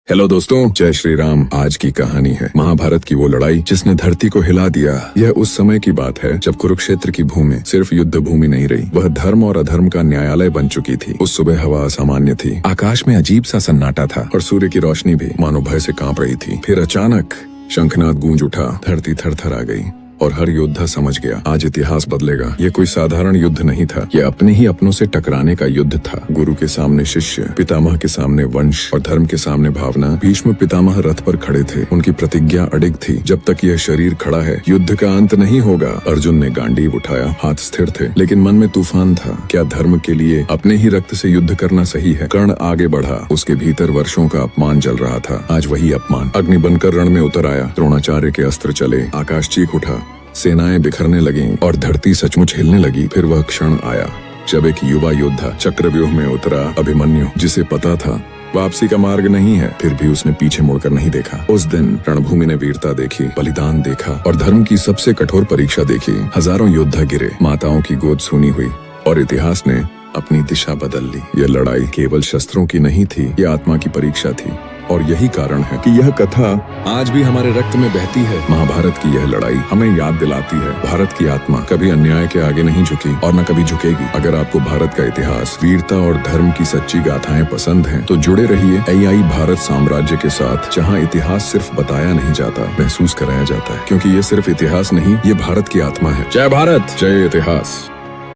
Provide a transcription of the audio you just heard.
Hello दोस्तों, जय श्री राम। आज की कहानी है महाभारत की वो लड़ाई जिसने धरती को हिला दिया। यह उस समय की बात है जब कुरुक्षेत्र की भूमि सिर्फ युद्ध भूमि नहीं रही, वह धर्म और अधर्म का न्यायालय बन चुकी थी। उस सुबह हवा असामान्य थी, आकाश में अजीब सा सन्नाटा था और सूर्य की रोशनी भी मानो भय से कांप रही थी। फिर अचानक शंखनाद गूंज उठा, धरती थरथर आ गई और हर योद्धा समझ गया आज इतिहास बदलेगा। ये कोई साधारण युद्ध नहीं था, ये अपने ही अपनों से टकराने का युद्ध था। गुरु के सामने शिष्य, पितामह के सामने वंश और धर्म के सामने भावना। भीष्म पितामह रथ पर खड़े थे, उनकी प्रतिज्ञा अडिग थी, जब तक यह शरीर खड़ा है युद्ध का अंत नहीं होगा। अर्जुन ने गांडीव उठाया, हाथ स्थिर थे लेकिन मन में तूफान था। क्या धर्म के लिए अपने ही रक्त से युद्ध करना सही है? कर्ण आगे बढ़ा, उसके भीतर वर्षों का अपमान जल रहा था। आज वही अपमान अग्नि बनकर रण में उतर आया। द्रोणाचार्य के अस्त्र चले, आकाश चीख उठा, सेनाएं बिखरने लगीं और धरती सचमुच हिलने लगी। फिर वह क्षण आया जब एक युवा योद्धा चक्रव्यूह में उतरा, अभिमन्यु, जिसे पता था वापसी का मार्ग नहीं है, फिर भी उसने पीछे मुड़कर नहीं देखा। उस दिन रणभूमि ने वीरता देखी, बलिदान देखा और धर्म की सबसे कठोर परीक्षा देखी। हजारों योद्धा गिरे, माताओं की गोद सूनी हुई और इतिहास ने अपनी दिशा बदल ली। यह लड़ाई केवल शस्त्रों की नहीं थी, यह आत्मा की परीक्षा थी और यही कारण है कि यह कथा आज भी हमारे रक्त में बहती है। महाभारत की यह लड़ाई हमें याद दिलाती है, भारत की आत्मा कभी अन्याय के आगे नहीं झुकी और न कभी झुकेगी। अगर आपको भारत का इतिहास, वीरता और धर्म की सच्ची गाथाएं पसंद हैं, तो जुड़े रहिए AI भारत साम्राज्य के साथ, जहां इतिहास सिर्फ बताया नहीं जाता, महसूस कराया जाता है। क्योंकि ये सिर्फ इतिहास नहीं, ये भारत की आत्मा है। जय भारत, जय इतिहास।